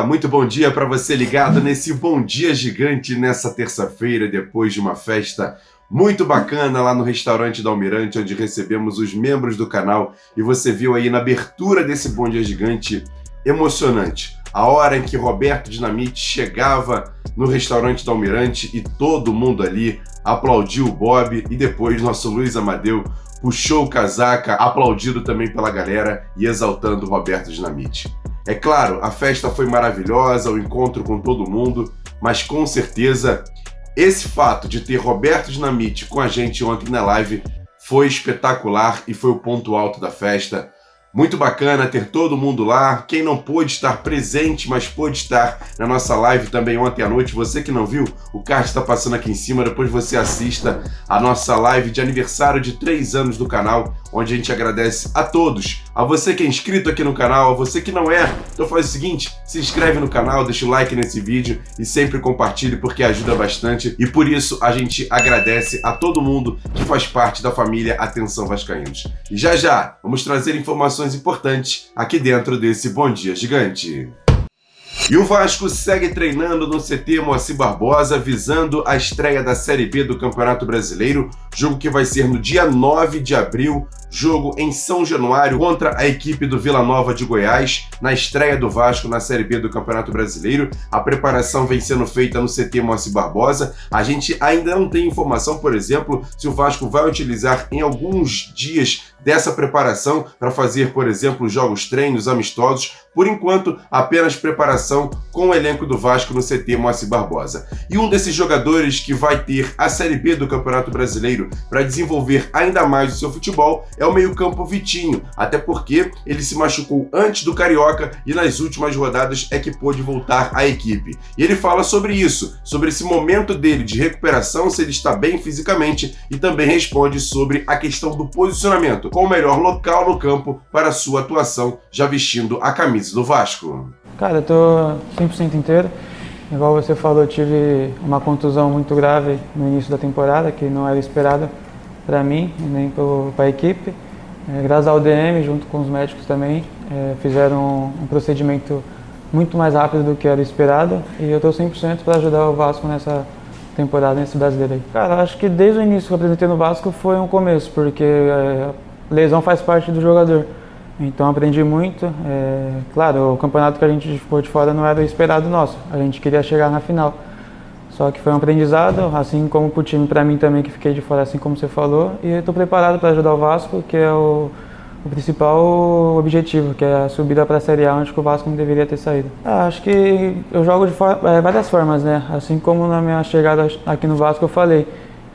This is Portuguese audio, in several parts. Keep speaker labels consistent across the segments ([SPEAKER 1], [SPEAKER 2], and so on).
[SPEAKER 1] muito bom dia para você ligado nesse Bom Dia Gigante nessa terça-feira, depois de uma festa muito bacana lá no restaurante da Almirante, onde recebemos os membros do canal, e você viu aí na abertura desse Bom Dia Gigante, emocionante. A hora em que Roberto Dinamite chegava no restaurante da Almirante e todo mundo ali aplaudiu o Bob, e depois nosso Luiz Amadeu puxou o casaca, aplaudido também pela galera e exaltando o Roberto Dinamite. É claro, a festa foi maravilhosa, o encontro com todo mundo, mas com certeza esse fato de ter Roberto Dinamite com a gente ontem na live foi espetacular e foi o ponto alto da festa. Muito bacana ter todo mundo lá. Quem não pôde estar presente, mas pôde estar na nossa live também ontem à noite, você que não viu, o card está passando aqui em cima, depois você assista a nossa live de aniversário de 3 anos do canal, onde a gente agradece a todos, a você que é inscrito aqui no canal, a você que não é. Então faz o seguinte, se inscreve no canal, deixa o like nesse vídeo e sempre compartilhe porque ajuda bastante, e por isso a gente agradece a todo mundo que faz parte da família Atenção Vascaínos. E já vamos trazer informações importantes aqui dentro desse Bom Dia Gigante. E o Vasco segue treinando no CT Moacir Barbosa, visando a estreia da Série B do Campeonato Brasileiro, jogo que vai ser no dia 9 de abril, jogo em São Januário contra a equipe do Vila Nova de Goiás, na estreia do Vasco na Série B do Campeonato Brasileiro. A preparação vem sendo feita no CT Moacir Barbosa. A gente ainda não tem informação, por exemplo, se o Vasco vai utilizar em alguns dias dessa preparação para fazer, por exemplo, jogos treinos amistosos. Por enquanto, apenas preparação com o elenco do Vasco no CT Moacir Barbosa. E um desses jogadores que vai ter a Série B do Campeonato Brasileiro para desenvolver ainda mais o seu futebol é o meio-campo Vitinho, até porque ele se machucou antes do Carioca e nas últimas rodadas é que pôde voltar à equipe. E ele fala sobre isso, sobre esse momento dele de recuperação, se ele está bem fisicamente, e também responde sobre a questão do posicionamento, qual o melhor local no campo para a sua atuação, já vestindo a camisa do Vasco.
[SPEAKER 2] Cara, eu tô 100% inteiro. Igual você falou, eu tive uma contusão muito grave no início da temporada, que não era esperada para mim, nem para a equipe. Graças ao DM, junto com os médicos também, fizeram um procedimento muito mais rápido do que era esperado, e eu estou 100% para ajudar o Vasco nessa temporada, nesse brasileiro aí. Cara, acho que desde o início que eu apresentei no Vasco foi um começo, porque lesão faz parte do jogador. Então aprendi muito. Claro, o campeonato que a gente ficou de fora não era o esperado nosso, a gente queria chegar na final. Só que foi um aprendizado, assim como para o time, para mim também, que fiquei de fora, assim como você falou. E estou preparado para ajudar o Vasco, que é o principal objetivo, que é a subida para a Série A, onde o Vasco não deveria ter saído. Acho que eu jogo de várias formas, né? Assim como na minha chegada aqui no Vasco eu falei,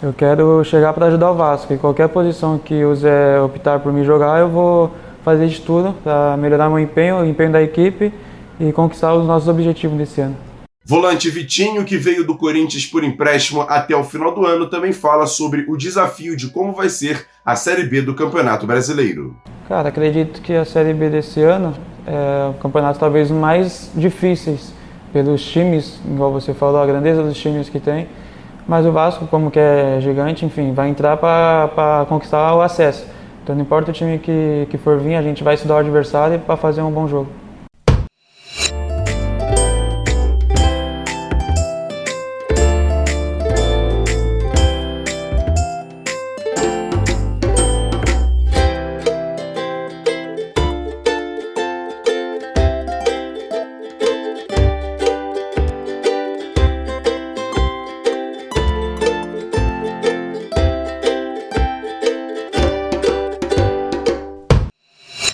[SPEAKER 2] eu quero chegar para ajudar o Vasco. E qualquer posição que o Zé optar por me jogar, eu vou fazer de tudo para melhorar meu empenho, o empenho da equipe e conquistar os nossos objetivos desse ano.
[SPEAKER 1] Volante Vitinho, que veio do Corinthians por empréstimo até o final do ano, também fala sobre o desafio de como vai ser a Série B do Campeonato Brasileiro.
[SPEAKER 2] Cara, acredito que a Série B desse ano é o campeonato talvez mais difíceis pelos times, igual você falou, a grandeza dos times que tem. Mas o Vasco, como que é gigante, enfim, vai entrar para conquistar o acesso. Então não importa o time que for vir, a gente vai estudar o adversário para fazer um bom jogo.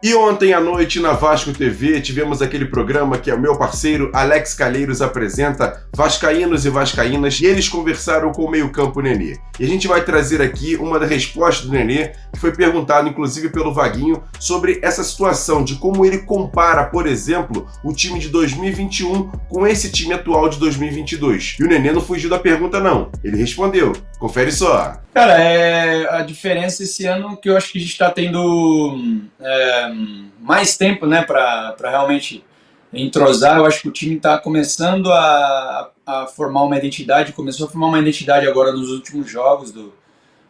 [SPEAKER 1] E ontem à noite na Vasco TV tivemos aquele programa que é o meu parceiro Alex Calheiros apresenta, Vascaínos e Vascaínas, e eles conversaram com o meio-campo Nenê. E a gente vai trazer aqui uma das respostas do Nenê, que foi perguntado inclusive pelo Vaguinho, sobre essa situação de como ele compara, por exemplo, o time de 2021 com esse time atual de 2022. E o Nenê não fugiu da pergunta não, ele respondeu. Confere só.
[SPEAKER 3] Cara, a diferença esse ano que eu acho que a gente está tendo mais tempo, né, para realmente entrosar. Eu acho que o time está começando a formar uma identidade, começou a formar uma identidade agora nos últimos jogos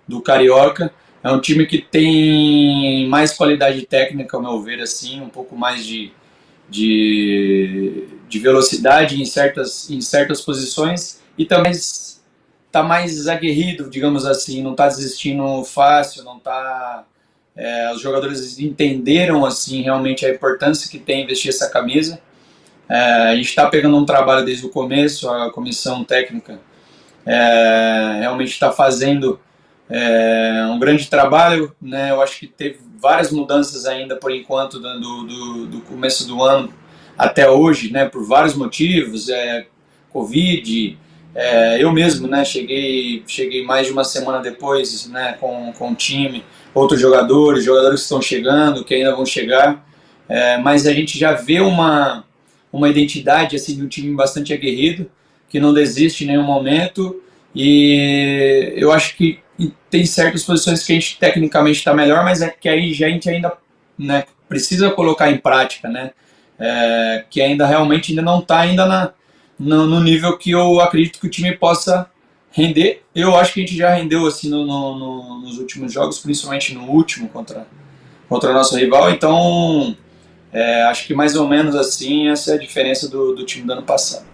[SPEAKER 3] do Carioca. É um time que tem mais qualidade técnica, ao meu ver, assim, um pouco mais de de velocidade em certas posições e também está mais aguerrido, digamos assim, não está desistindo fácil, não está... os jogadores entenderam assim realmente a importância que tem vestir essa camisa. A gente está pegando um trabalho desde o começo, a comissão técnica realmente está fazendo um grande trabalho, né? Eu acho que teve várias mudanças ainda por enquanto do começo do ano até hoje, né? Por vários motivos, Covid, eu mesmo, né? Cheguei mais de uma semana depois, né? Com o time, outros jogadores que estão chegando, que ainda vão chegar, mas a gente já vê uma identidade assim de um time bastante aguerrido, que não desiste em nenhum momento, e eu acho que tem certas posições que a gente tecnicamente está melhor, mas que aí a gente ainda, né, precisa colocar em prática, né, que ainda realmente ainda não está no nível que eu acredito que o time possa render. Eu acho que a gente já rendeu assim nos últimos jogos, principalmente no último contra o nosso rival, então acho que mais ou menos assim essa é a diferença do time do ano passado.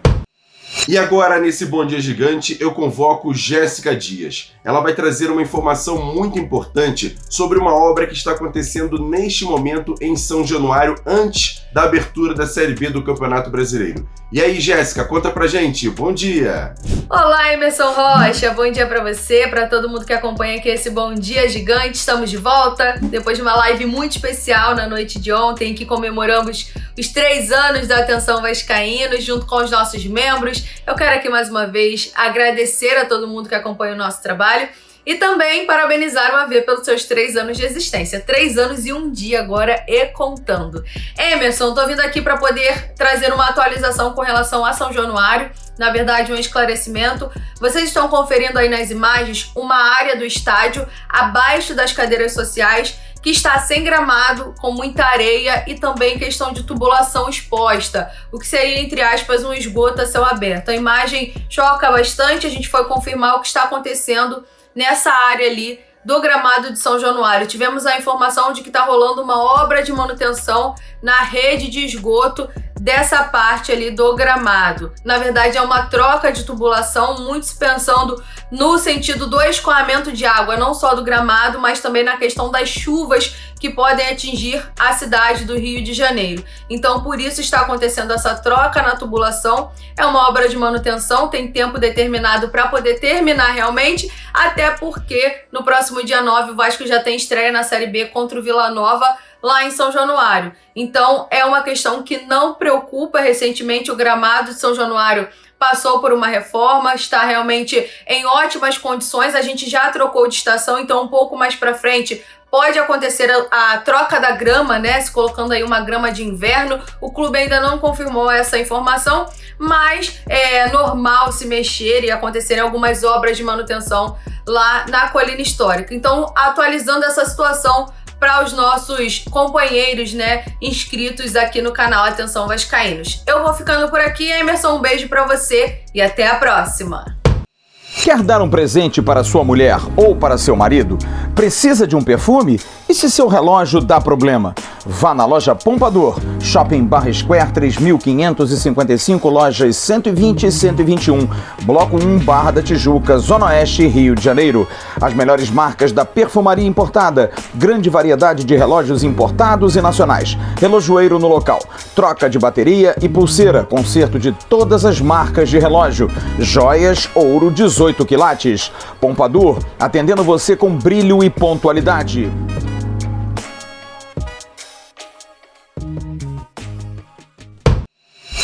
[SPEAKER 1] E agora, nesse Bom Dia Gigante, eu convoco Jéssica Dias. Ela vai trazer uma informação muito importante sobre uma obra que está acontecendo neste momento em São Januário, antes da abertura da Série B do Campeonato Brasileiro. E aí, Jéssica, conta pra gente. Bom dia!
[SPEAKER 4] Olá, Emerson Rocha. Bom dia pra você, pra todo mundo que acompanha aqui esse Bom Dia Gigante. Estamos de volta, depois de uma live muito especial na noite de ontem, que comemoramos os 3 anos da Atenção Vascaínos, junto com os nossos membros. Eu quero aqui mais uma vez agradecer a todo mundo que acompanha o nosso trabalho e também parabenizar o AV pelos seus 3 anos de existência. 3 anos e 1 dia agora e contando. Emerson, tô vindo aqui para poder trazer uma atualização com relação a São Januário. Na verdade, um esclarecimento. Vocês estão conferindo aí nas imagens uma área do estádio abaixo das cadeiras sociais que está sem gramado, com muita areia e também questão de tubulação exposta, o que seria, entre aspas, um esgoto a céu aberto. A imagem choca bastante, a gente foi confirmar o que está acontecendo nessa área ali do gramado de São Januário. Tivemos a informação de que está rolando uma obra de manutenção na rede de esgoto dessa parte ali do gramado. Na verdade, é uma troca de tubulação, muito se pensando no sentido do escoamento de água, não só do gramado, mas também na questão das chuvas que podem atingir a cidade do Rio de Janeiro. Então, por isso está acontecendo essa troca na tubulação. É uma obra de manutenção, tem tempo determinado para poder terminar realmente, até porque no próximo dia 9 o Vasco já tem estreia na Série B contra o Vila Nova, lá em São Januário. Então, é uma questão que não preocupa. Recentemente, o gramado de São Januário passou por uma reforma, está realmente em ótimas condições. A gente já trocou de estação, então um pouco mais para frente pode acontecer a troca da grama, né? Se colocando aí uma grama de inverno. O clube ainda não confirmou essa informação, mas é normal se mexer e acontecerem algumas obras de manutenção lá na Colina Histórica. Então, atualizando essa situação para os nossos companheiros, né, inscritos aqui no canal Atenção Vascaínos. Eu vou ficando por aqui, Emerson, um beijo para você e até a próxima!
[SPEAKER 5] Quer dar um presente para sua mulher ou para seu marido? Precisa de um perfume? E se seu relógio dá problema? Vá na loja Pompador, Shopping Barra Square 3555, lojas 120 e 121, Bloco 1, Barra da Tijuca, Zona Oeste, Rio de Janeiro. As melhores marcas da perfumaria importada, grande variedade de relógios importados e nacionais, relojoeiro no local, troca de bateria e pulseira, conserto de todas as marcas de relógio, joias, ouro 18 quilates. Pompador, atendendo você com brilho e pontualidade.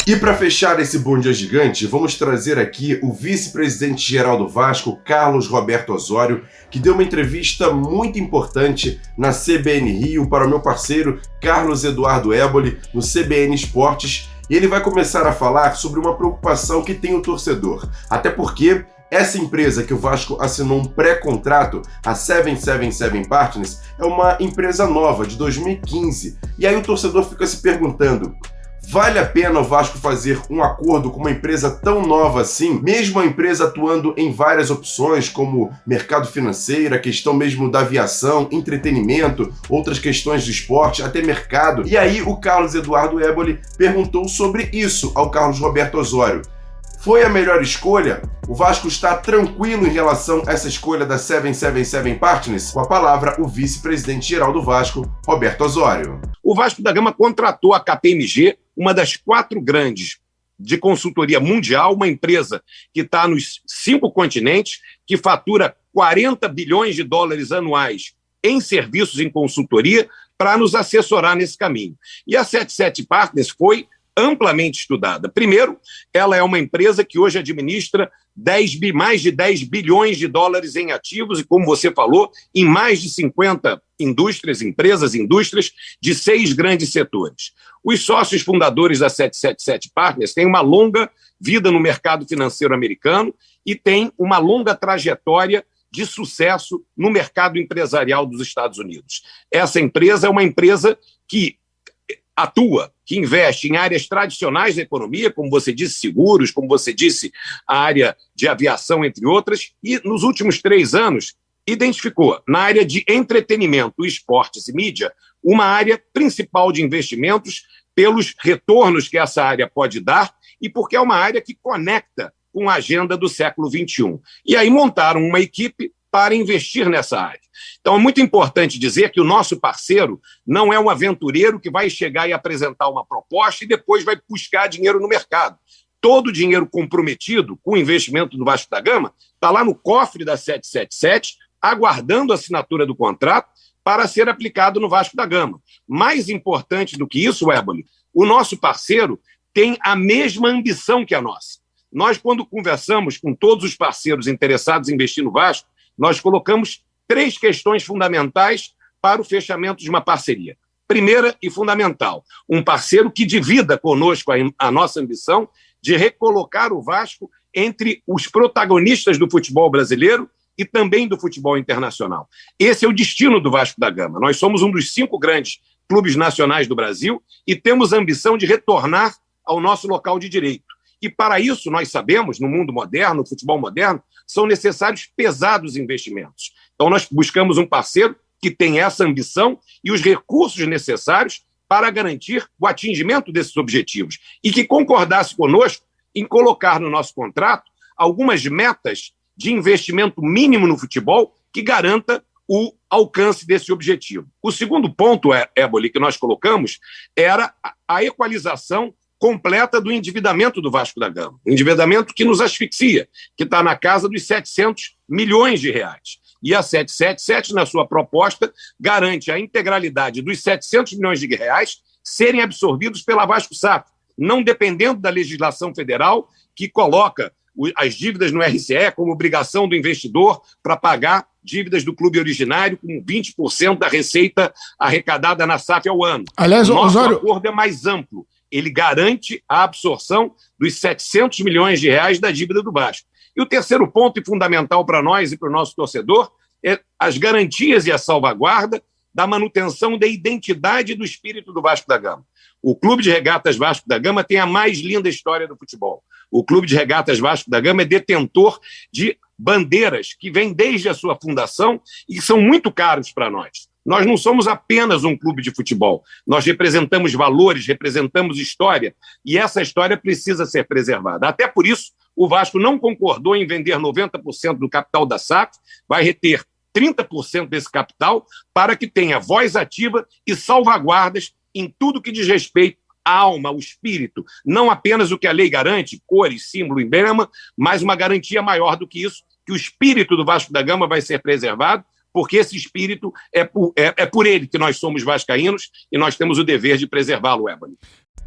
[SPEAKER 1] E para fechar esse Bom Dia Gigante, vamos trazer aqui o vice-presidente-geral do Vasco, Carlos Roberto Osório, que deu uma entrevista muito importante na CBN Rio para o meu parceiro Carlos Eduardo Éboli, no CBN Esportes, e ele vai começar a falar sobre uma preocupação que tem o torcedor, até porque essa empresa que o Vasco assinou um pré-contrato, a 777 Partners, é uma empresa nova, de 2015, e aí o torcedor fica se perguntando: Vale a pena o Vasco fazer um acordo com uma empresa tão nova assim, mesmo a empresa atuando em várias opções, como mercado financeiro, a questão mesmo da aviação, entretenimento, outras questões do esporte, até mercado? E aí o Carlos Eduardo Éboli perguntou sobre isso ao Carlos Roberto Osório. Foi a melhor escolha? O Vasco está tranquilo em relação a essa escolha da 777 Partners? Com a palavra, o vice-presidente geral do Vasco, Roberto Osório.
[SPEAKER 6] O Vasco da Gama contratou a KPMG, uma das 4 grandes de consultoria mundial, uma empresa que está nos 5 continentes, que fatura 40 bilhões de dólares anuais em serviços em consultoria, para nos assessorar nesse caminho. E a 77 Partners foi amplamente estudada. Primeiro, ela é uma empresa que hoje administra mais de 10 bilhões de dólares em ativos e, como você falou, em mais de 50 indústrias de 6 grandes setores. Os sócios fundadores da 777 Partners têm uma longa vida no mercado financeiro americano e têm uma longa trajetória de sucesso no mercado empresarial dos Estados Unidos. Essa empresa é uma empresa que atua, que investe em áreas tradicionais da economia, como você disse, seguros, como você disse, a área de aviação, entre outras, e nos últimos 3 anos identificou na área de entretenimento, esportes e mídia uma área principal de investimentos pelos retornos que essa área pode dar e porque é uma área que conecta com a agenda do século XXI. E aí montaram uma equipe para investir nessa área. Então é muito importante dizer que o nosso parceiro não é um aventureiro que vai chegar e apresentar uma proposta e depois vai buscar dinheiro no mercado. Todo o dinheiro comprometido com o investimento do Vasco da Gama está lá no cofre da 777, aguardando a assinatura do contrato para ser aplicado no Vasco da Gama. Mais importante do que isso, Éboli, o nosso parceiro tem a mesma ambição que a nossa. Nós, quando conversamos com todos os parceiros interessados em investir no Vasco, nós colocamos 3 questões fundamentais para o fechamento de uma parceria. Primeira e fundamental, um parceiro que divida conosco a nossa ambição de recolocar o Vasco entre os protagonistas do futebol brasileiro e também do futebol internacional. Esse é o destino do Vasco da Gama. Nós somos um dos 5 grandes clubes nacionais do Brasil e temos a ambição de retornar ao nosso local de direito. E para isso, nós sabemos, no mundo moderno, no futebol moderno, são necessários pesados investimentos. Então nós buscamos um parceiro que tem essa ambição e os recursos necessários para garantir o atingimento desses objetivos e que concordasse conosco em colocar no nosso contrato algumas metas de investimento mínimo no futebol que garanta o alcance desse objetivo. O segundo ponto, Éboli, que nós colocamos era a equalização completa do endividamento do Vasco da Gama. Um endividamento que nos asfixia, que está na casa dos 700 milhões de reais. E a 777, na sua proposta, garante a integralidade dos 700 milhões de reais serem absorvidos pela Vasco SAF, não dependendo da legislação federal que coloca as dívidas no RCE como obrigação do investidor para pagar dívidas do clube originário com 20% da receita arrecadada na SAF ao ano.
[SPEAKER 7] Aliás,
[SPEAKER 6] o nosso
[SPEAKER 7] Osório...
[SPEAKER 6] acordo é mais amplo. Ele garante a absorção dos 700 milhões de reais da dívida do Vasco. E o terceiro ponto, e fundamental para nós e para o nosso torcedor, é as garantias e a salvaguarda da manutenção da identidade do espírito do Vasco da Gama. O Clube de Regatas Vasco da Gama tem a mais linda história do futebol. O Clube de Regatas Vasco da Gama é detentor de bandeiras que vêm desde a sua fundação e são muito caros para nós. Nós não somos apenas um clube de futebol. Nós representamos valores, representamos história, e essa história precisa ser preservada. Até por isso, o Vasco não concordou em vender 90% do capital da SAF, vai reter 30% desse capital para que tenha voz ativa e salvaguardas em tudo que diz respeito à alma, ao espírito. Não apenas o que a lei garante, cores, símbolo, emblema, mas uma garantia maior do que isso, que o espírito do Vasco da Gama vai ser preservado, porque esse espírito é por ele que nós somos vascaínos e nós temos o dever de preservá-lo, Éboli.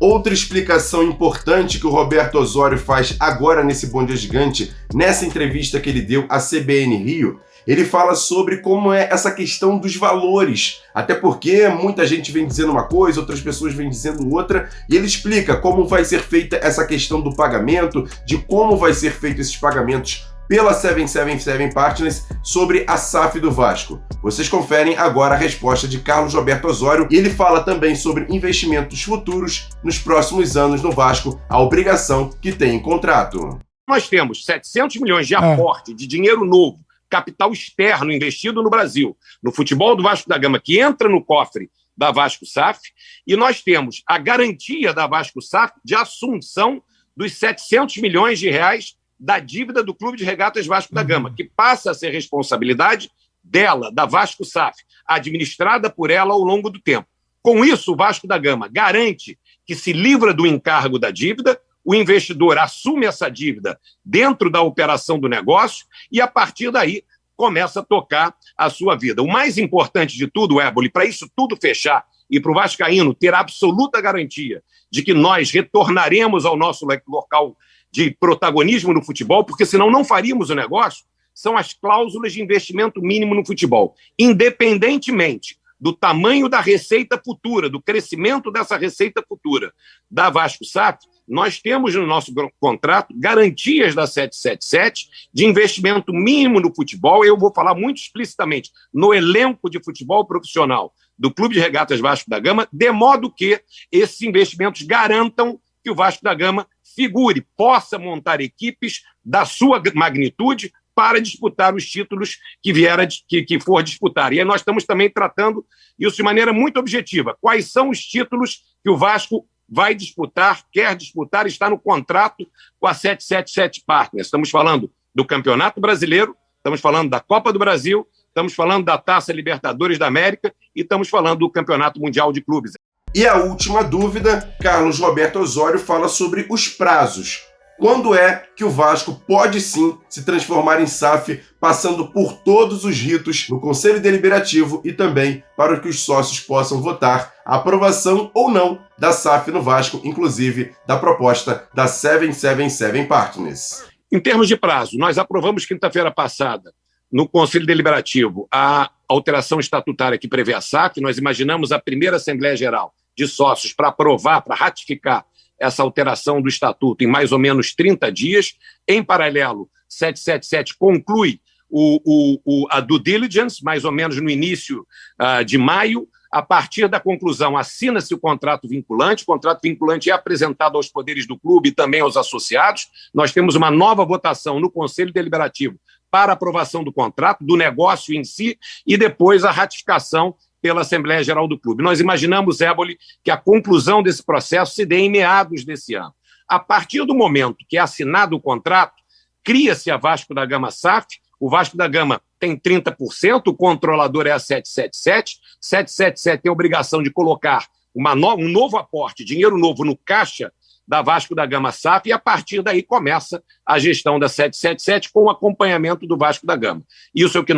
[SPEAKER 1] Outra explicação importante que o Roberto Osório faz agora nesse Bom Dia Gigante, nessa entrevista que ele deu à CBN Rio, ele fala sobre como é essa questão dos valores, até porque muita gente vem dizendo uma coisa, outras pessoas vêm dizendo outra, e ele explica como vai ser feita essa questão do pagamento, de como vai ser feito esses pagamentos pela 777 Partners sobre a SAF do Vasco. Vocês conferem agora a resposta de Carlos Roberto Osório e ele fala também sobre investimentos futuros nos próximos anos no Vasco, a obrigação que tem em contrato.
[SPEAKER 6] Nós temos 700 milhões de aporte de dinheiro novo, capital externo investido no Brasil, no futebol do Vasco da Gama, que entra no cofre da Vasco SAF, e nós temos a garantia da Vasco SAF de assunção dos 700 milhões de reais da dívida do Clube de Regatas Vasco da Gama, que passa a ser responsabilidade dela, da Vasco SAF, administrada por ela ao longo do tempo. Com isso, o Vasco da Gama garante que se livra do encargo da dívida, o investidor assume essa dívida dentro da operação do negócio e, a partir daí, começa a tocar a sua vida. O mais importante de tudo, Éboli, para isso tudo fechar e para o vascaíno ter a absoluta garantia de que nós retornaremos ao nosso local de protagonismo no futebol, porque senão não faríamos o negócio, são as cláusulas de investimento mínimo no futebol. Independentemente do tamanho da receita futura, do crescimento dessa receita futura da Vasco SAF, nós temos no nosso contrato garantias da 777 de investimento mínimo no futebol. Eu vou falar muito explicitamente no elenco de futebol profissional do Clube de Regatas Vasco da Gama, de modo que esses investimentos garantam que o Vasco da Gama figure, possa montar equipes da sua magnitude para disputar os títulos que for disputar. E aí nós estamos também tratando isso de maneira muito objetiva. Quais são os títulos que o Vasco vai disputar, quer disputar, está no contrato com a 777 Partners. Estamos falando do Campeonato Brasileiro, estamos falando da Copa do Brasil, estamos falando da Taça Libertadores da América e estamos falando do Campeonato Mundial de Clubes.
[SPEAKER 1] E a última dúvida, Carlos Roberto Osório fala sobre os prazos. Quando é que o Vasco pode sim se transformar em SAF, passando por todos os ritos no Conselho Deliberativo e também para que os sócios possam votar a aprovação ou não da SAF no Vasco, inclusive da proposta da 777 Partners?
[SPEAKER 6] Em termos de prazo, nós aprovamos quinta-feira passada no Conselho Deliberativo a alteração estatutária que prevê a SAF. Nós imaginamos a primeira Assembleia Geral de Sócios para aprovar, para ratificar essa alteração do Estatuto em mais ou menos 30 dias. Em paralelo, 777 conclui a due diligence, mais ou menos no início de maio. A partir da conclusão, assina-se o contrato vinculante. O contrato vinculante é apresentado aos poderes do clube e também aos associados. Nós temos uma nova votação no Conselho Deliberativo para aprovação do contrato, do negócio em si, e depois a ratificação pela Assembleia Geral do Clube. Nós imaginamos, Éboli, que a conclusão desse processo se dê em meados desse ano. A partir do momento que é assinado o contrato, cria-se a Vasco da Gama SAF. O Vasco da Gama tem 30%, o controlador é a 777. 777 tem a obrigação de colocar um novo aporte, dinheiro novo no caixa da Vasco da Gama SAF, e a partir daí começa a gestão da 777 com o acompanhamento do Vasco da Gama. Isso é o que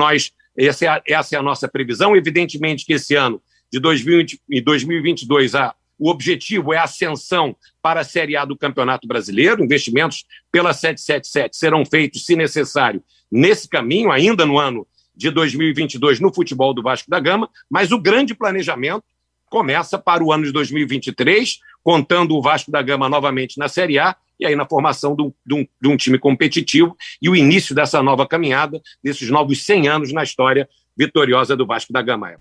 [SPEAKER 6] essa é a nossa previsão. Evidentemente que esse ano de 2022 o objetivo é a ascensão para a Série A do Campeonato Brasileiro. Investimentos pela 777 serão feitos, se necessário, nesse caminho, ainda no ano de 2022, no futebol do Vasco da Gama, mas o grande planejamento começa para o ano de 2023, contando o Vasco da Gama novamente na Série A, e aí na formação de um time competitivo e o início dessa nova caminhada, desses novos 100 anos na história vitoriosa do Vasco da Gama.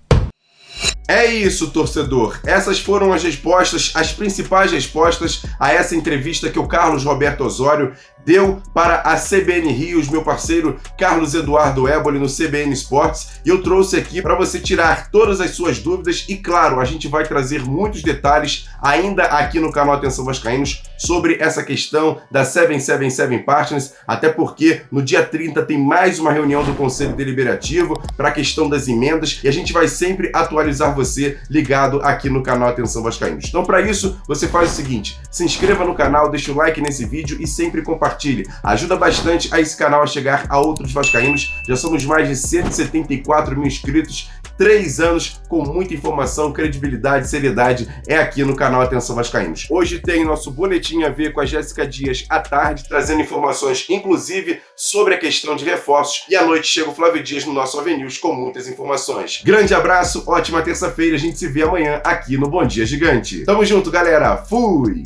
[SPEAKER 1] É isso, torcedor. Essas foram as respostas, as principais respostas a essa entrevista que o Carlos Roberto Osório deu para a CBN Rios, meu parceiro Carlos Eduardo Éboli no CBN Esportes, e eu trouxe aqui para você tirar todas as suas dúvidas e, claro, a gente vai trazer muitos detalhes ainda aqui no canal Atenção Vascaínos sobre essa questão da 777 Partners, até porque no dia 30 tem mais uma reunião do Conselho Deliberativo para a questão das emendas e a gente vai sempre atualizar você ligado aqui no canal Atenção Vascaínos. Então, para isso, você faz o seguinte: se inscreva no canal, deixa o like nesse vídeo e sempre compartilhe. Ajuda bastante a esse canal a chegar a outros vascaínos. Já somos mais de 174 mil inscritos, 3 anos com muita informação, credibilidade, seriedade é aqui no canal Atenção Vascaínos. Hoje tem nosso boletim a ver com a Jéssica Dias à tarde, trazendo informações inclusive sobre a questão de reforços, e à noite chega o Flávio Dias no nosso AVNews com muitas informações. Grande abraço, ótima terça-feira, a gente se vê amanhã aqui no Bom Dia Gigante. Tamo junto, galera. Fui!